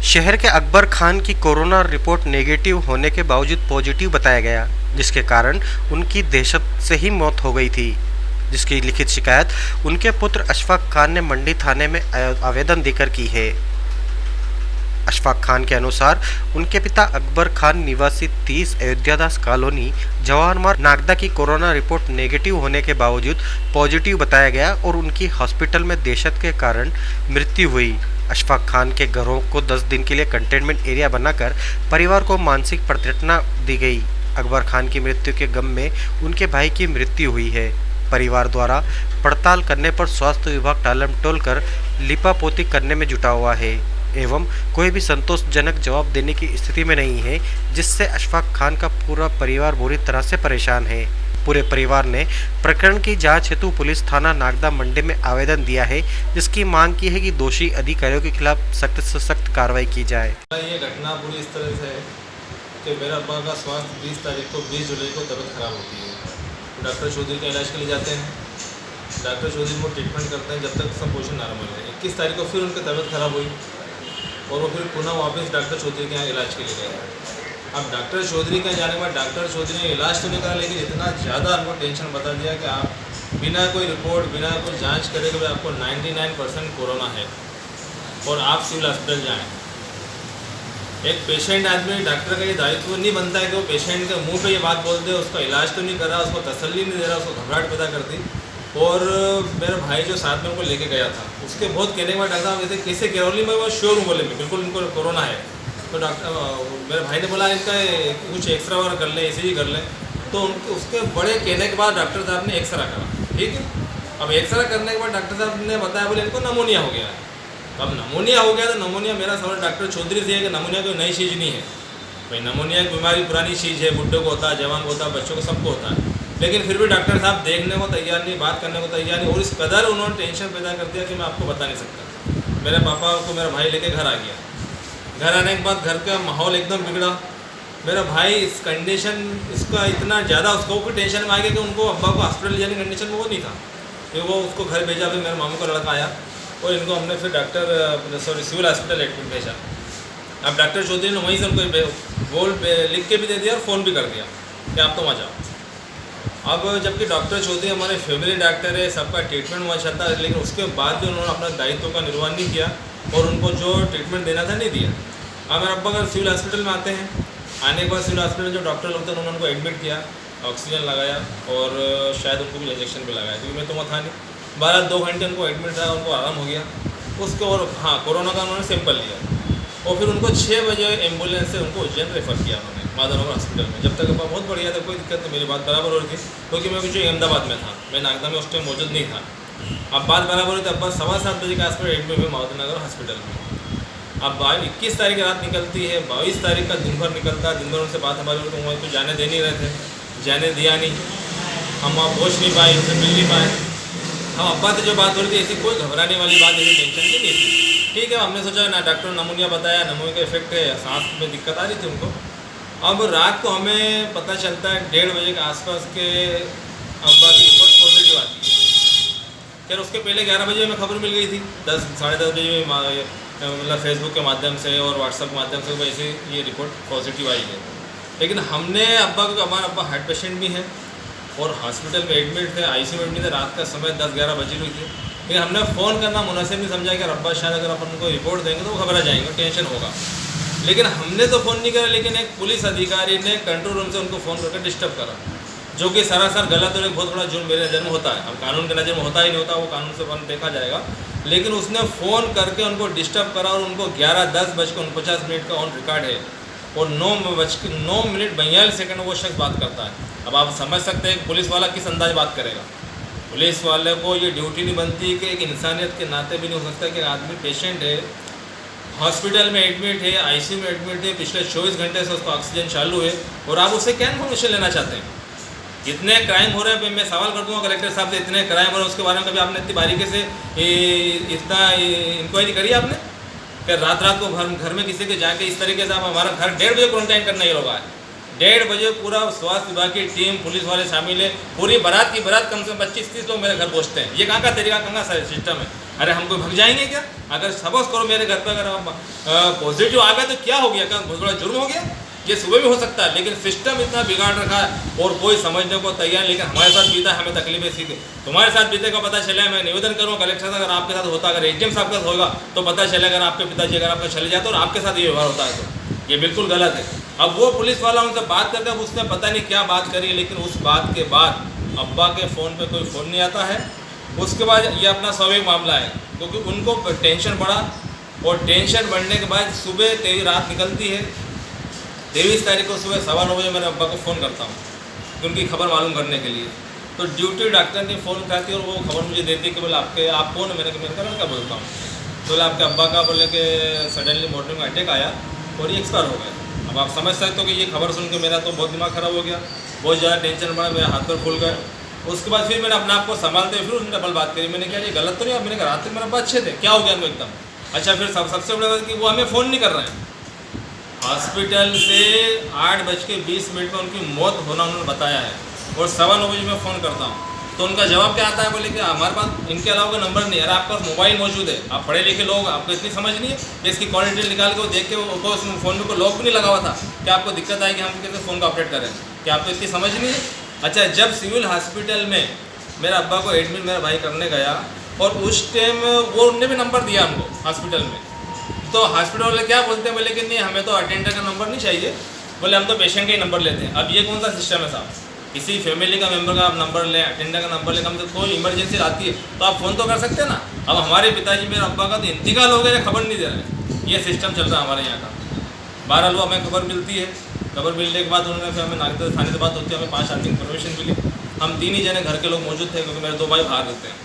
शहर के अकबर खान की कोरोना रिपोर्ट नेगेटिव होने के बावजूद पॉजिटिव बताया गया, जिसके कारण उनकी दहशत से ही मौत हो गई थी, जिसकी लिखित शिकायत उनके पुत्र अशफाक खान ने मंडी थाने में आवेदन देकर की है। अशफाक खान के अनुसार उनके पिता अकबर खान निवासी 30 अयोध्यादास कॉलोनी जवाहर मार्ग नागदा की कोरोना रिपोर्ट नेगेटिव होने के बावजूद पॉजिटिव बताया गया और उनकी हॉस्पिटल में दहशत के कारण मृत्यु हुई। अशफाक खान के घरों को 10 दिन के लिए कंटेनमेंट एरिया बनाकर परिवार को मानसिक प्रताड़ना दी गई। अकबर खान की मृत्यु के गम में उनके भाई की मृत्यु हुई है। परिवार द्वारा पड़ताल करने पर स्वास्थ्य विभाग टालमटोल कर लिपापोती करने में जुटा हुआ है एवं कोई भी संतोषजनक जवाब देने की स्थिति में नहीं है, जिससे अशफाक खान का पूरा परिवार बुरी तरह से परेशान है। पूरे परिवार ने प्रकरण की जांच हेतु पुलिस थाना नागदा मंडी में आवेदन दिया है, जिसकी मांग की है कि दोषी अधिकारियों के खिलाफ सख्त से सख्त कार्रवाई की जाए। ये घटना पूरी इस तरह से है कि मेरा अब्बा का स्वास्थ्य 20 जुलाई को तबीयत खराब होती है। डॉक्टर चौधरी का इलाज के लिए जाते हैं, डॉक्टर चौधरी वो ट्रीटमेंट करते हैं जब तक सब पोजिशन नॉर्मल है। 21 तारीख को फिर उनकी तबीयत खराब हुई और वो फिर पुनः वापस डॉक्टर चौधरी के यहाँ इलाज के लिए गए। अब डॉक्टर चौधरी के जाने के बाद डॉक्टर चौधरी ने इलाज तो नहीं करा, लेकिन इतना ज़्यादा हमको टेंशन बता दिया कि आप बिना कोई रिपोर्ट बिना कोई जांच करे कि आपको 99% कोरोना है और आप सिविल हॉस्पिटल जाएं। एक पेशेंट आदमी डॉक्टर का ये दायित्व नहीं बनता है कि वो पेशेंट के मुंह पे ये बात बोल दे, उसका इलाज तो नहीं कर रहा, उसको तसल्ली नहीं दे रहा, उसको घबराहट पैदा करती। और मेरा भाई जो साथ में उनको लेके गया था, उसके बहुत कहने के बाद डॉक्टर साहब कहते कैसे केरली में, वो श्योर हूँ बोले मैं बिल्कुल उनको कोरोना है। तो डॉक्टर मेरे भाई ने बोला इनका कुछ एक्सरा वगैरह कर लें, ECG कर लें। तो उसके बड़े कहने के बाद डॉक्टर साहब ने एक्सरा करा, ठीक है। अब एक्सरा करने के बाद डॉक्टर साहब ने बताया बोले इनको नमोनिया हो गया है। अब नमोनिया हो गया तो नमोनिया मेरा सवाल डॉक्टर चौधरी से है कि नमोनिया कोई नई चीज़ नहीं है भाई। नमोनिया एक बीमारी पुरानी चीज़ है, बुढ़ों को होता है, जवान को होता है, बच्चों को सबको होता है। लेकिन फिर भी डॉक्टर साहब देखने को तैयार नहीं, बात करने को तैयार नहीं, और इस कदर उन्होंने टेंशन पैदा कर दिया कि मैं आपको बता नहीं सकता। मेरे पापा को मेरा भाई लेके घर आ गया। घर आने के बाद घर का माहौल एकदम बिगड़ा। मेरा भाई इस कंडीशन इसका इतना ज़्यादा उसको भी टेंशन में आ गया कि उनको अब्बा को हॉस्पिटल जाने की कंडीशन में वो नहीं था। फिर वो उसको घर भेजा, फिर मेरे मामू का लड़का आया और इनको हमने फिर सिविल हॉस्पिटल एडमिट भेजा। अब डॉक्टर चौधरी ने वहीं से उनको लिख के भी दे दिया और फ़ोन भी कर दिया कि आप तो वहाँ जाओ। अब जबकि डॉक्टर चौधरी हमारे फैमिली डॉक्टर है, सबका ट्रीटमेंट वहाँ चलता है, लेकिन उसके बाद भी उन्होंने अपना दायित्व का निर्वहन नहीं किया और उनको जो ट्रीटमेंट देना था नहीं दिया। अब मेरे अब्बा अगर सिविल हॉस्पिटल में आते हैं, आने के बाद सिविल हॉस्पिटल जो डॉक्टर लोग थे उन्होंने उनको एडमिट किया, ऑक्सीजन लगाया और शायद उनको भी इंजेक्शन भी लगाया, क्योंकि मैं तो वहाँ था नहीं। 12-2 घंटे उनको एडमिट रहा, उनको आराम हो गया उसके। और हाँ, कोरोना का उन्होंने सैंपल लिया और फिर उनको 6 बजे एम्बुलेंस से उनको उज्जैन रेफ़र किया उन्होंने माधवनगर हॉस्पिटल में। जब तक अब्बा बहुत बढ़िया था, कोई दिक्कत नहीं, मेरी बात बराबर हो रही थी, क्योंकि मैं कुछ अहमदाबाद में था, मैं नागदा में उस टाइम मौजूद नहीं था। अब बात बराबर हुई तो अब्बा 7:15 बजे के आसपास एडमिट हुए माधवनगर हॉस्पिटल में। अब 21 तारीख की रात निकलती है, 22 तारीख का दिन भर निकलता है। दिन भर उनसे बात हमारी तो वहाँ तो जाने दे नहीं रहे थे, जाने दिया नहीं, हम वहाँ पहुँच नहीं पाए, उनसे मिल नहीं पाए। हम अब्बा से जो बात हो रही थी ऐसी कोई घबराने वाली बात, ऐसी टेंशन की नहीं थी। ठीक है, हमने सोचा ना डॉक्टर नमूनिया बताया, नमूनिया का इफेक्ट है, सांस में दिक्कत आ रही थी उनको। अब रात को हमें पता चलता है 1:30 बजे के आसपास के अब्बा की रिपोर्ट पॉजिटिव आती है। खैर उसके पहले 11 बजे में खबर मिल गई थी, 10-10:30 बजे मतलब फेसबुक के माध्यम से और व्हाट्सएप के माध्यम से वैसे ये रिपोर्ट पॉजिटिव आई है। लेकिन हमने अब्बा को, हमारा अब्बा हार्ट पेशेंट भी हैं और हॉस्पिटल में एडमिट थे, ICU में एडमिट थे। रात का समय 10-11 बजे हुई थी, लेकिन हमने फ़ोन करना मुनासिब नहीं समझा कि अब्बा शायद अगर अपन को रिपोर्ट देंगे तो वो घबरा जाएंगे, टेंशन होगा। लेकिन हमने तो फ़ोन नहीं करा, लेकिन एक पुलिस अधिकारी ने कंट्रोल रूम से उनको फ़ोन करके डिस्टर्ब करा, जो कि सरासर गलत और एक बहुत बड़ा जुर्म मेरे नज़र में होता है। अब कानून के नज़र में होता ही नहीं होता, वो कानून से वन देखा जाएगा। लेकिन उसने फ़ोन करके उनको डिस्टर्ब करा और उनको 11:10:49 का ऑन रिकॉर्ड है और 9 मिनट 42 सेकंड वो शख्स बात करता है। अब आप समझ सकते हैं पुलिस वाला किस अंदाज बात करेगा। पुलिस वाले को ये ड्यूटी नहीं बनती कि एक इंसानियत के नाते भी नहीं हो सकता कि आदमी पेशेंट है, हॉस्पिटल में एडमिट है, ICU में एडमिट है, पिछले 24 घंटे से उसको ऑक्सीजन चालू है और आप उससे क्या इन्फॉर्मेशन लेना चाहते हैं। जितने क्राइम हो रहे हैं, मैं सवाल कर दूंगा कलेक्टर साहब से, इतने क्राइम हो रहे हैं उसके बारे में कभी आपने इतनी बारीकी से इतना इंक्वायरी करी आपने? कि रात को घर में किसी के जाके इस तरीके से आप हमारा घर 1:30 बजे क्वारंटाइन करना ये होगा। 1:30 बजे पूरा स्वास्थ्य विभाग की टीम, पुलिस वाले शामिल है, पूरी बारात की बारात कम से कम 25-30 लोग मेरे घर पहुँचते हैं। ये कहाँ का तरीका, कहाँ का सिस्टम है? अरे हम कोई भग जाएंगे क्या? अगर सपोज करो मेरे घर पे अगर पॉजिटिव आ गया तो क्या हो गया? क्या बहुत बड़ा जुर्म हो गया? ये सुबह भी हो सकता है, लेकिन सिस्टम इतना बिगाड़ रखा है और कोई समझने को तैयार। लेकिन हमारे साथ बीता है, हमें तकलीफें सीधे तुम्हारे साथ बीते का पता चला है। मैं निवेदन करूँ कलेक्टर साहब, अगर आपके साथ होता, अगर एचडीएम साहब के साथ होगा तो पता चले, अगर आपके पिताजी अगर आपके चले जाते और आपके साथ ये व्यवहार होता है तो ये बिल्कुल गलत है। अब वो पुलिस वाला उनसे बात करते हैं, उसने पता नहीं क्या बात करी है, लेकिन उस बात के बाद अब्बा के फ़ोन पे कोई फ़ोन नहीं आता है। उसके बाद ये अपना स्वाभाविक मामला है, क्योंकि उनको टेंशन बढ़ा और टेंशन बढ़ने के बाद सुबह तेरी रात निकलती है। 23 तारीख को सुबह 9:15 बजे मैंने अब्बा को फ़ोन करता हूँ उनकी खबर मालूम करने के लिए। तो ड्यूटी डॉक्टर ने फ़ोन उठाती है और वो खबर मुझे देती है कि बोले आप कौन है? मैंने कहा क्या बोलता हूँ, तो बोले आपके अब्बा का बोले कि सडनली मॉर्निंग में अटैक आया और ये एक्सपायर हो गए। अब आप समझ सकते हो कि ये खबर सुन के मेरा तो बहुत दिमाग ख़राब हो गया, बहुत ज़्यादा टेंशन बढ़ा, मेरे हाथ पर फूल गए। उसके बाद फिर मैंने अपने आप को संभालते हुए फिर उसने डबल बात करी। मैंने कहा ये गलत तो नहीं? अब मैंने कहा रात तक मेरा अब्बा अच्छे थे, क्या हो गया उनको एकदम? अच्छा, फिर सबसे बड़ी बात कि वो हमें फ़ोन नहीं कर रहे हैं। हॉस्पिटल से 8:20 में उनकी मौत होना उन्होंने बताया है और 9:15 बजे मैं फ़ोन करता हूँ तो उनका जवाब क्या आता है? बोले कि हमारे पास इनके अलावा कोई नंबर नहीं है। अरे आपके पास मोबाइल मौजूद है, आप पढ़े लिखे लोग, आपको इतनी समझ नहीं है कि इसकी कॉल डिटेल निकाल के वो देख के वो उस फ़ोन में को लॉक भी नहीं लगा हुआ था कि आपको दिक्कत आएगी हम कैसे फ़ोन को अपडेट करें? क्या आपको इतनी समझ नहीं है? अच्छा, जब सिविल हॉस्पिटल में मेरे अब्बा को एडमिट मेरा भाई करने गया और उस टाइम वो उनने भी नंबर दिया हमको हॉस्पिटल में, तो हॉस्पिटल वाले क्या बोलते हैं? बोले कि नहीं हमें तो अटेंडर का नंबर नहीं चाहिए, बोले हम तो पेशेंट का ही नंबर लेते हैं। अब ये कौन सा सिस्टम है साहब? किसी फैमिली का मेंबर का आप नंबर लें, अटेंडर का नंबर लें, हम तो कोई इमरजेंसी आती है तो आप फ़ोन तो कर सकते हैं ना। अब हमारे पिताजी मेरे अब्बा का तो इंतकाल हो गया, खबर नहीं दे रहे। ये सिस्टम चल रहा है हमारे यहाँ का। बहरहाल वो हमें खबर मिलती है, खबर मिलने के बाद उन्होंने फिर हमें नागरिक थाने से बात होती है, हमें 5 आदमी इन्फॉर्मेशन मिली। हम 3 ही जने घर के लोग मौजूद थे, क्योंकि मेरे 2 भाई बाहर रहते हैं।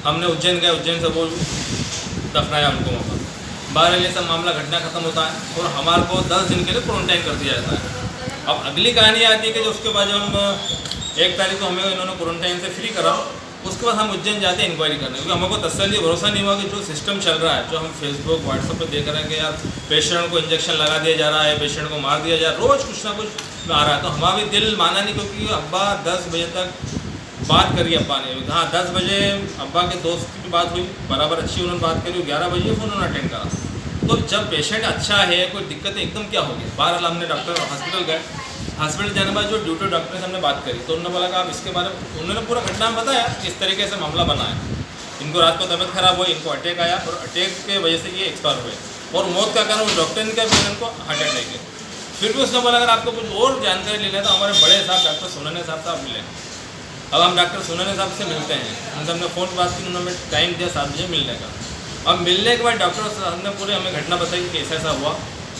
हमने उज्जैन गए, उज्जैन से वो दफनाया उनको वहाँ पर। बहरहाल ये सब मामला घटना खत्म होता है और हमारे को 10 दिन के लिए क्वारंटाइन कर दिया जाता है। अब अगली कहानी आती है कि जो उसके बाद जब हम 1 तारीख को हमें इन्होंने क्वारंटाइन से फ्री करा, उसके बाद हम उज्जैन जाते हैं इंक्वायरी करने, क्योंकि हमको तसल्ली भरोसा नहीं हुआ कि जो सिस्टम चल रहा है, जो हम फेसबुक व्हाट्सएप पे देख रहे हैं कि यार पेशेंट को इंजेक्शन लगा दिया जा रहा है, पेशेंट को मार दिया जा रहा है, रोज़ कुछ ना कुछ आ रहा है। तो हमारा भी दिल माना नहीं, क्योंकि अब्बा 10 बजे तक बात करी अब्बा ने। हाँ, 10 बजे अब्बा के दोस्त की बात हुई, बराबर अच्छी उन्होंने बात करी। 11 बजे फ़ोन उन्होंने अटेंड करा। तो जब पेशेंट अच्छा है, कोई दिक्कत है, एकदम क्या हो गया? बहरहाल हमने डॉक्टर हॉस्पिटल गए। हॉस्पिटल जाने के बाद जो ड्यूटी डॉक्टर से हमने बात करी तो उन्होंने बोला कि आप इसके बारे में, उन्होंने पूरा घटना बताया किस तरीके से मामला बना है। इनको रात को तबीयत खराब हुई, इनको अटैक आया और अटैक के वजह से ये एक्सपायर हुए और मौत का कारण उस डॉक्टर ने क्या इनको हार्ट अटैक है। फिर भी उसने बोला अगर आपको कुछ और जानकारी लेना है तो हमारे बड़े साहब डॉक्टर सोनाने साहब मिले। अब हम डॉक्टर सोनाने साहब से मिलते हैं, उनसे हमने फ़ोन बात की, उन्होंने टाइम दिया 7 बजे मिलने का। अब मिलने के बाद डॉक्टर साहब ने पूरे हमें घटना बताई कि कैसा ऐसा हुआ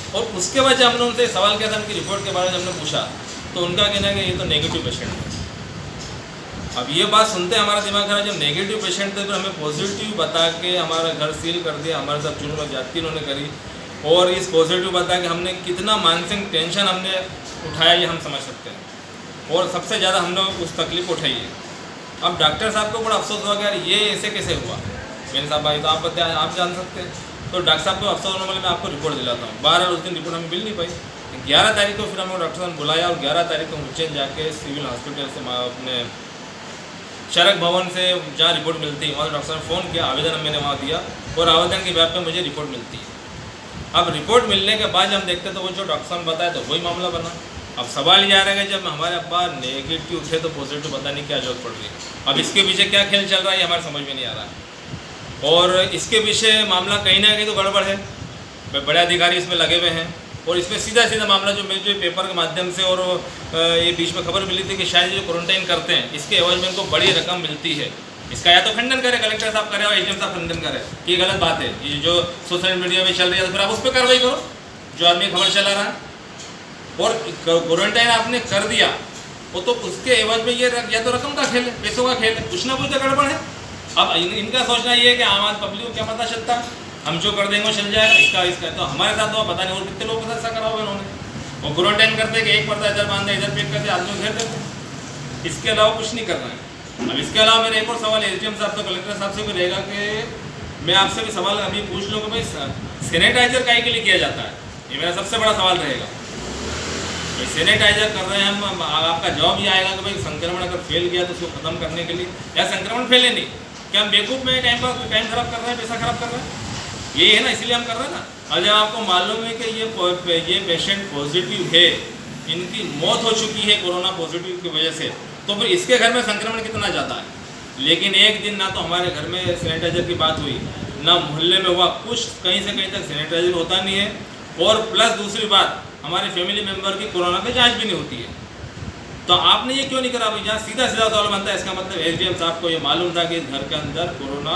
और उसके बाद जब हमने उनसे सवाल किया था उनकी रिपोर्ट के बारे में हमने पूछा तो उनका कहना है कि ये तो नेगेटिव पेशेंट है। अब ये बात सुनते हमारा दिमाग खराब, जब नेगेटिव पेशेंट थे फिर हमें पॉजिटिव बता के हमारा घर सील कर दिया, हमारे साथ जुर्म ज्यादती उन्होंने करी और इस पॉजिटिव बता के हमने कितना मानसिक टेंशन हमने उठाया ये हम समझ सकते हैं और सबसे ज़्यादा हमने उस तकलीफ उठाई है। अब डॉक्टर साहब को बड़ा अफसोस हुआ कि यार ये ऐसे कैसे हुआ। मेरे साहब भाई तो आप बताएं, आप जान सकते हैं। तो डॉक्टर साहब को अफसोस होने वाले मैं आपको रिपोर्ट दिलाता हूँ। 12 उस दिन रिपोर्ट हमें मिल नहीं पाई। 11 तारीख को फिर हमें डॉक्टर साहब ने बुलाया और 11 तारीख को उज्जैन जाके सिविल हॉस्पिटल से अपने चरक भवन से जहाँ रिपोर्ट मिलती है वहाँ डॉक्टर साहब ने फ़ोन किया, आवेदन मैंने वहाँ दिया और आवेदन की बैप पे मुझे रिपोर्ट मिलती है। अब रिपोर्ट मिलने के बाद हम देखते तो वो जो डॉक्टर साहब ने बताया तो वही मामला बना। अब सवाल ये आ रहा है कि जब हमारे अब्बा नेगेटिव थे तो पॉजिटिव पता नहीं क्या जरूरत पड़ रही है। अब इसके पीछे क्या खेल चल रहा है ये हमारे समझ में नहीं आ रहा है और इसके पीछे मामला कहीं ना कहीं तो गड़बड़ है। बड़े अधिकारी इसमें लगे हुए हैं और इसमें सीधा सीधा मामला जो मेरे जो पेपर के माध्यम से और ये बीच में खबर मिली थी कि शायद जो क्वारंटाइन करते हैं इसके एवज में इनको बड़ी रकम मिलती है। इसका या तो खंडन करे कलेक्टर साहब करे और एचएम साहब खंडन करे कि गलत बात है, ये जो सोशल मीडिया में चल रही है तो फिर आप उस पर कार्रवाई करो जो आदमी खबर चला रहा है। और क्वारंटाइन आपने कर दिया वो तो उसके एवज में ये या तो रकम का खेल है, पैसों का खेल है, कुछ ना कुछ तो गड़बड़ है। अब इनका सोचना ये है कि आम आदमी पब्लिक को क्या पता चलता, हम जो कर देंगे चल जाएगा इसका तो हमारे साथ तो पता नहीं और कितने लोगों के साथ ऐसा करा हुआ इन्होंने। और क्वारंटाइन करते कि एक पर्दा इधर बांधे इधर पेक करते आदमी घेर देते, इसके अलावा कुछ नहीं करना है। अब इसके अलावा मेरा एक और सवाल एसडीएम साहब से कलेक्टर साहब से भी रहेगा कि मैं आपसे भी सवाल अभी पूछ लूँ कि भाई सैनिटाइजर काहे के लिए किया जाता है, ये मेरा सबसे बड़ा सवाल रहेगा। भाई सैनिटाइजर कर रहे हैं हम, आपका जवाब ये आएगा कि भाई संक्रमण अगर फैल गया तो उसको ख़त्म करने के लिए या संक्रमण फैले नहीं क्या हम बेवकूफ़ में टाइम खराब कर रहे हैं, पैसा खराब कर रहे हैं? यही है ना, इसलिए हम कर रहे हैं ना। और जब आपको मालूम है कि ये पेशेंट पॉजिटिव है, इनकी मौत हो चुकी है कोरोना पॉजिटिव की वजह से, तो फिर इसके घर में संक्रमण कितना ज़्यादा है। लेकिन एक दिन ना तो हमारे घर में सैनिटाइज़र की बात हुई, ना मोहल्ले में हुआ, कुछ कहीं से कहीं तक सैनिटाइज़र होता नहीं है, और प्लस दूसरी बात हमारे फैमिली मेम्बर की कोरोना की जाँच भी नहीं होती है। तो आपने ये क्यों नहीं करा भाई? जहाँ सीधा सवाल बनता है, इसका मतलब एसडीएम साहब को ये मालूम था कि इस घर के अंदर कोरोना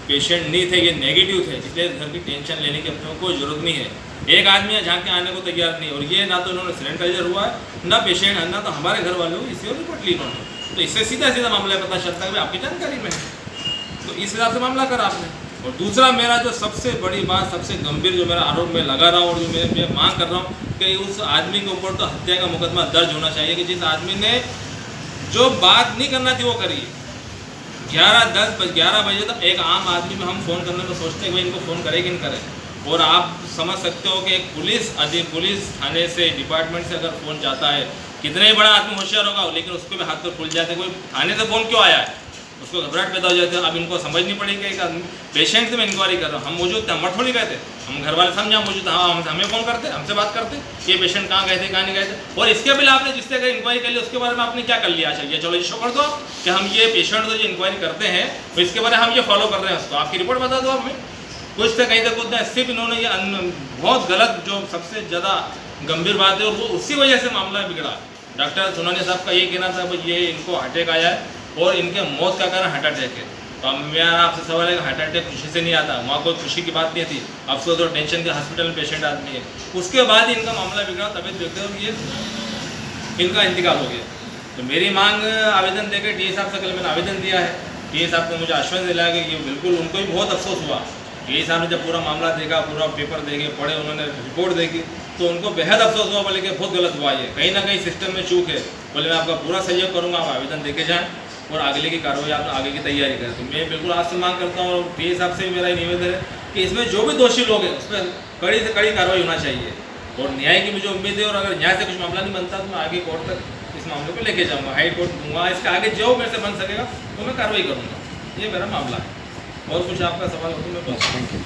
पेशेंट नहीं थे, ये नेगेटिव थे, इसलिए घर की टेंशन लेने की अपने को कोई ज़रूरत नहीं है। एक आदमी है झाँक के आने को तैयार नहीं, और ये ना तो इन्होंने सैनिटाइजर हुआ है, ना पेशेंट, ना तो हमारे घर वाले हो, इसी रिपोर्ट ली इन्होंने। तो इससे सीधा सीधा मामला पता चलता है कि आपकी जानकारी में है, तो इस हिसाब से मामला करा आपने। और दूसरा मेरा जो सबसे बड़ी बात, सबसे गंभीर जो मेरा आरोप मैं लगा रहा हूँ और जो मैं मांग कर रहा हूँ कि उस आदमी के ऊपर तो हत्या का मुकदमा दर्ज होना चाहिए कि जिस आदमी ने जो बात नहीं करना थी वो करी। 11 बजे तक एक आम आदमी में हम फ़ोन करने में सोचते हैं कि भाई इनको फ़ोन करे कि नहीं करे, और आप समझ सकते हो कि एक पुलिस थाने से, डिपार्टमेंट से अगर फ़ोन जाता है, कितना ही बड़ा आदमी होशियार होगा, लेकिन उसको भी हाथ पर खुल जाते, कोई थाने से फ़ोन क्यों आया है, उसको घबराहट पैदा हो जाती है। अब इनको समझनी पड़ेगी कि पेशेंट से मैं इंक्वायरी कर रहा हूँ, हम मौजूद थे, हम थोड़ी गए थे, हम घर वाले समझा मौजूद, हाँ हमें फ़ोन करते, हमसे बात करते ये पेशेंट कहाँ गए थे, कहाँ नहीं गए थे। और इसके बिल आपने जिससे अगर इंक्वायरी कर ली उसके बारे में आपने क्या कर लिया? चाहिए चलो ये शो कर दो कि हम ये पेशेंट जो इंक्वायरी करते हैं तो इसके बारे में हम ये फॉलो कर रहे हैं, उसको आपकी रिपोर्ट बता दो हमें। कुछ से कहीं तक होता है, सिर्फ इन्होंने ये बहुत गलत, जो सबसे ज़्यादा गंभीर बात है, और वो उसी वजह से मामला बिगड़ा। डॉक्टर सोनानी साहब का ये कहना था भाई ये इनको हार्ट अटैक आया है और इनके मौत का कारण हार्ट अटैक है। तो मेरा आपसे सवाल है कि हार्ट अटैक खुशी से नहीं आता, वहाँ कोई खुशी की बात नहीं थी, अफसोस और टेंशन के हॉस्पिटल में पेशेंट आदमी है, उसके बाद ही इनका मामला बिगड़ा, तबियत देखते हुए ये इनका इंतकाल हो गया। तो मेरी मांग आवेदन देकर डी साहब से कल मैंने आवेदन दिया है, डी साहब ने मुझे आश्वासन दिलाया कि ये बिल्कुल उनको भी बहुत अफसोस हुआ। डी साहब ने जब पूरा मामला देखा, पूरा पेपर देखे, पढ़े, उन्होंने रिपोर्ट देखी, तो उनको बेहद अफसोस हुआ, बोले कि बहुत गलत हुआ, ये कहीं ना कहीं सिस्टम में चूक है। बोले मैं आपका पूरा सहयोग करूँगा, आप आवेदन देके जाएँ और आगे की कार्रवाई आप आगे की तैयारी करें। तो मैं बिल्कुल आपसे मांग करता हूँ, और डी साहब से मेरा निवेदन है कि इसमें जो भी दोषी लोग हैं उस पर कड़ी से कड़ी कार्रवाई होना चाहिए, और न्याय की मुझे उम्मीद है। और अगर न्याय से कुछ मामला नहीं बनता तो मैं आगे कोर्ट तक इस मामले को लेके जाऊँगा, हाई कोर्ट दूँगा, इसके आगे जो मेरे से बन सकेगा तो मैं कार्रवाई करूँगा। ये मेरा मामला है। और कुछ आपका सवाल हो तो मैं बस। Thank you.